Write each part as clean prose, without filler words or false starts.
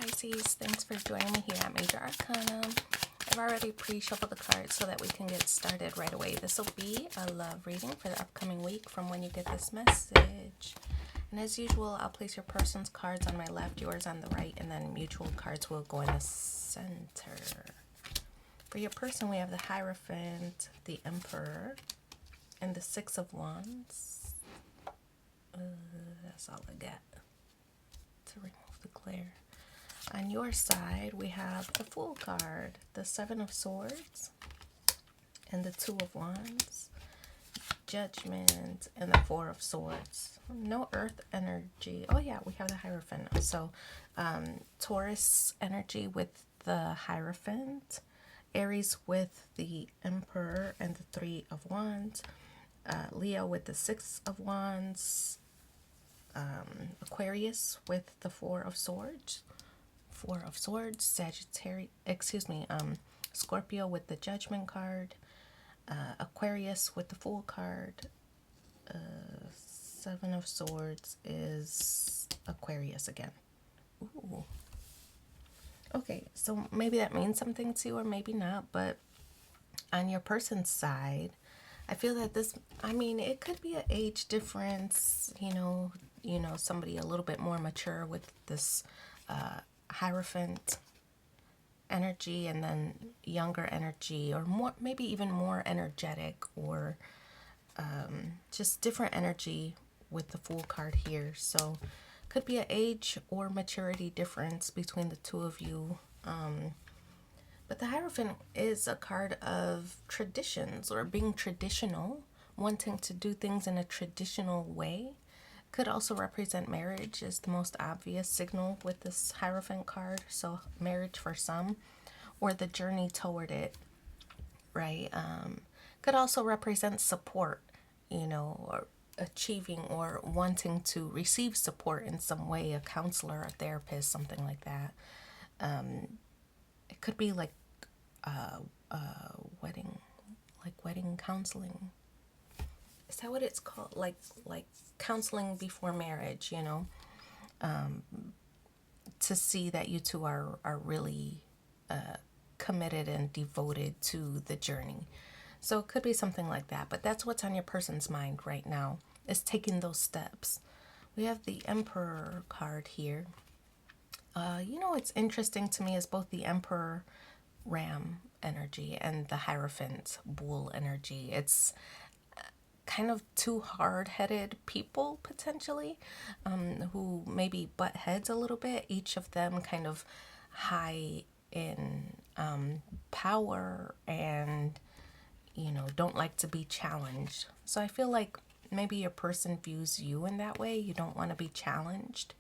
Pisces, thanks for joining me here at Major Arcana. I've already pre-shuffled the cards so that we can get started right away. This will be a love reading for the upcoming week from when you get this message. And as usual, I'll place your person's cards on my left, yours on the right, and then mutual cards will go in the center. For your person, we have the Hierophant, the Emperor, and the Six of Wands. That's all I got to remove the glare. On your side, we have the Fool card, the Seven of Swords, and the Two of Wands, Judgment, and the Four of Swords. No earth energy. Oh yeah, we have the Hierophant. So Taurus energy with the Hierophant, Aries with the Emperor and the Three of Wands, Leo with the Six of Wands, Aquarius with the Four of Swords, Sagittarius, Scorpio with the Judgment card, Aquarius with the Fool card, Seven of Swords is Aquarius again. Ooh. Okay, so maybe that means something to you or maybe not, but on your person's side, I feel that this, it could be an age difference, somebody a little bit more mature with this Hierophant energy, and then younger energy, or more, maybe even more energetic, or just different energy with the Fool card here. So could be an age or maturity difference between the two of you. But the Hierophant is a card of traditions, or being traditional, wanting to do things in a traditional way. Could also represent marriage, is the most obvious signal with this Hierophant card. So marriage for some, or the journey toward it, right? Could also represent support, or achieving or wanting to receive support in some way, a counselor, a therapist, something like that. It could be like wedding counseling. Is that what it's called? Like counseling before marriage, to see that you two are really committed and devoted to the journey. So it could be something like that, but that's what's on your person's mind right now, is taking those steps. We have the Emperor card here. What's interesting to me is both the Emperor Ram energy and the Hierophant Bull energy. It's kind of two hard-headed people, potentially, who maybe butt heads a little bit, each of them kind of high in power and, don't like to be challenged. So I feel like maybe your person views you in that way. You don't want to be challenged.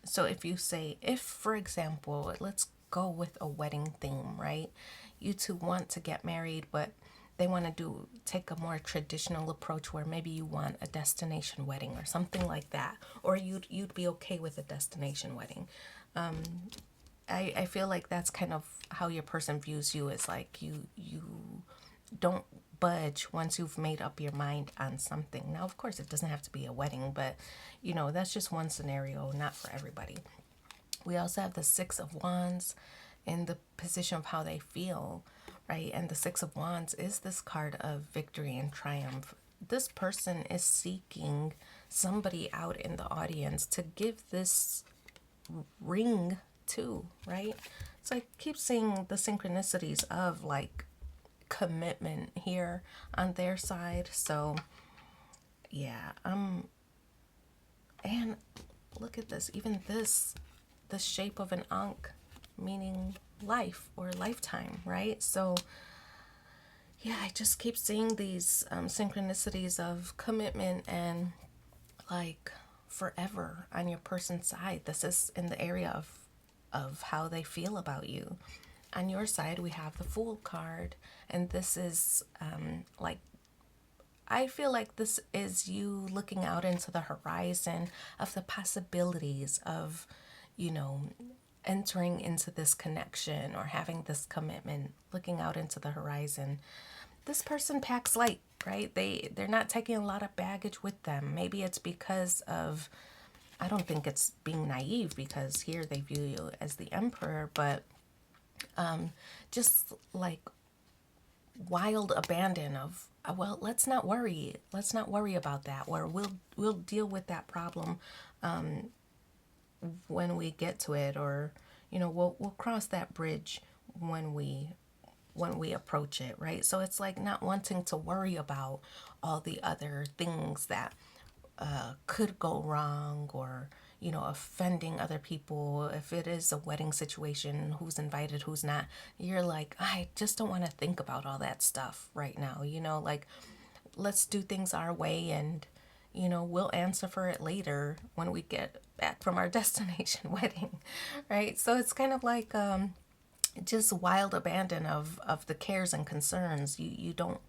So if for example, let's go with a wedding theme, right? You two want to get married, but they want to take a more traditional approach, where maybe you want a destination wedding or something like that, or you'd be okay with a destination wedding. I feel like that's kind of how your person views you, is like you don't budge once you've made up your mind on something. Now, of course, it doesn't have to be a wedding, but that's just one scenario, not for everybody. We also have the Six of Wands in the position of how they feel, right? And the Six of Wands is this card of victory and triumph. This person is seeking somebody out in the audience to give this ring to, right? So I keep seeing the synchronicities of like commitment here on their side. So yeah, and look at this, even the shape of an ankh, meaning life or lifetime, right? So yeah, I just keep seeing these synchronicities of commitment and like forever on your person's side. This is in the area of how they feel about you. On your side, we have the Fool card, and this is I feel like this is you looking out into the horizon of the possibilities of, entering into this connection or having this commitment, looking out into the horizon. This person packs light, right? They're not taking a lot of baggage with them. Maybe it's because of I don't think it's being naive, because here they view you as the emperor, but just like wild abandon of, well, let's not worry. Let's not worry about that. Or we'll deal with that problem when we get to it, or we'll cross that bridge when we approach it, right? So it's like not wanting to worry about all the other things that could go wrong, or offending other people. If it is a wedding situation, who's invited, who's not, you're like, I just don't want to think about all that stuff right now. Like, let's do things our way, and we'll answer for it later when we get back from our destination wedding, right? So it's kind of like just wild abandon of the cares and concerns. You don't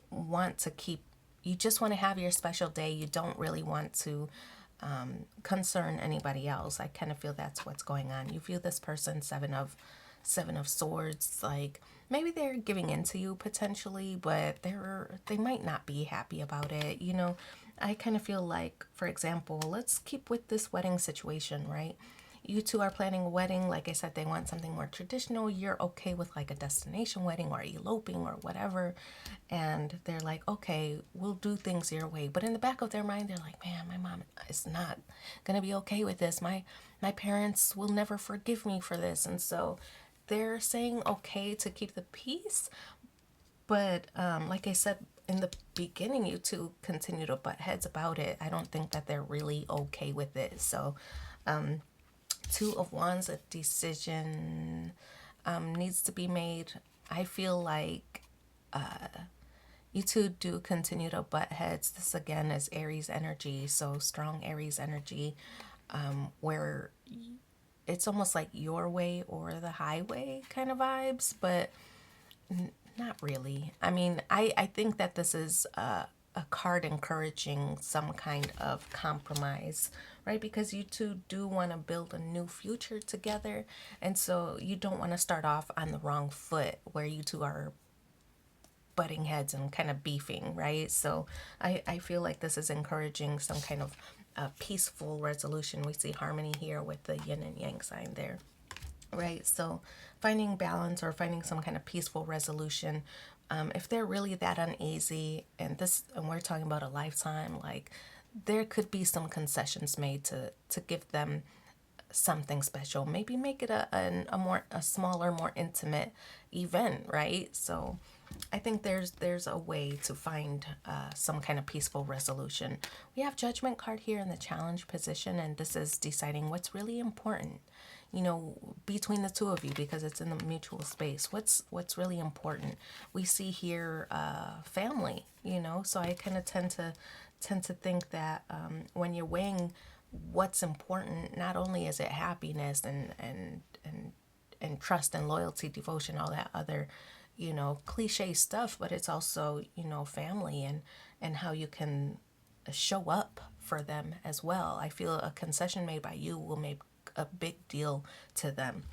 want to keep, you just want to have your special day. You don't really want to concern anybody else. I kind of feel that's what's going on. You view this person seven of swords, like maybe they're giving in to you potentially, but they might not be happy about it. I kind of feel like, for example, let's keep with this wedding situation, right? You two are planning a wedding. Like I said, they want something more traditional. You're okay with like a destination wedding or eloping or whatever. And they're like, okay, we'll do things your way. But in the back of their mind, they're like, man, my mom is not going to be okay with this. My parents will never forgive me for this. And so they're saying okay to keep the peace. But like I said in the beginning, you two continue to butt heads about it. I don't think that they're really okay with it. So Two of Wands, a decision needs to be made. I feel like you two do continue to butt heads. This again is Aries energy, so strong Aries energy, where it's almost like your way or the highway kind of vibes, but not really. I mean, I think that this is a card encouraging some kind of compromise, right? Because you two do want to build a new future together. And so you don't want to start off on the wrong foot where you two are butting heads and kind of beefing, right? So I feel like this is encouraging some kind of peaceful resolution. We see harmony here with the yin and yang sign there, right? So finding balance or finding some kind of peaceful resolution. If they're really that uneasy, and we're talking about a lifetime, like there could be some concessions made to give them something special. Maybe make it a smaller, more intimate event, right? So I think there's a way to find some kind of peaceful resolution. We have Judgment card here in the challenge position, and this is deciding what's really important, between the two of you, because it's in the mutual space. What's really important? We see here family, so I kind of tend to think that when you're weighing what's important, not only is it happiness and trust and loyalty, devotion, all that other cliche stuff, but it's also family and how you can show up for them as well. I feel a concession made by you will make a big deal to them.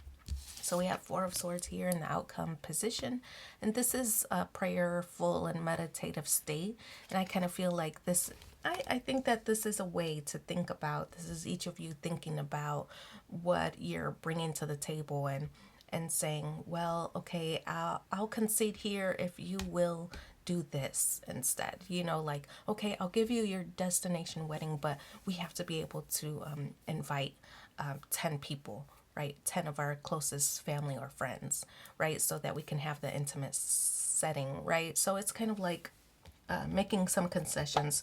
So we have Four of Swords here in the outcome position, and this is a prayerful and meditative state. And I kind of feel like this, I think that this is a way to think about, this is each of you thinking about what you're bringing to the table, and saying, well, okay, I'll concede here if you will do this instead. Like, okay, I'll give you your destination wedding, but we have to be able to invite 10 people, right? 10 of our closest family or friends, right? So that we can have the intimate setting, right? So it's kind of like making some concessions.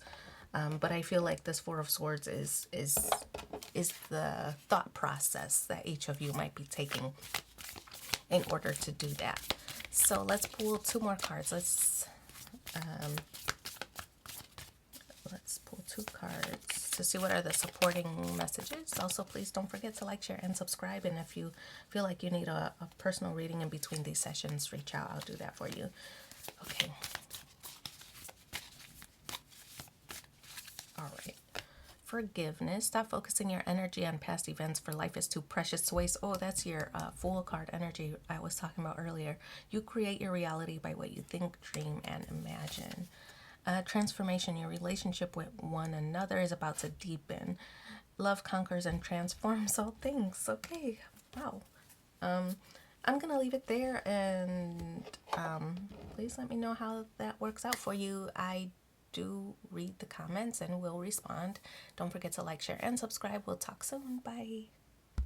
But I feel like this Four of Swords is the thought process that each of you might be taking in order to do that. So let's pull two more cards. Let's pull two cards to see what are the supporting messages. Also, please don't forget to like, share, and subscribe. And if you feel like you need a personal reading in between these sessions, reach out. I'll do that for you. Okay. All right. Forgiveness. Stop focusing your energy on past events, for life is too precious to waste. Oh, that's your Fool card energy I was talking about earlier. You create your reality by what you think, dream, and imagine. Transformation. Your relationship with one another is about to deepen. love conquers and transforms all things. Okay, wow. I'm gonna leave it there, and please let me know how that works out for you. I do read the comments and will respond. Don't forget to like, share, and subscribe. We'll talk soon. Bye.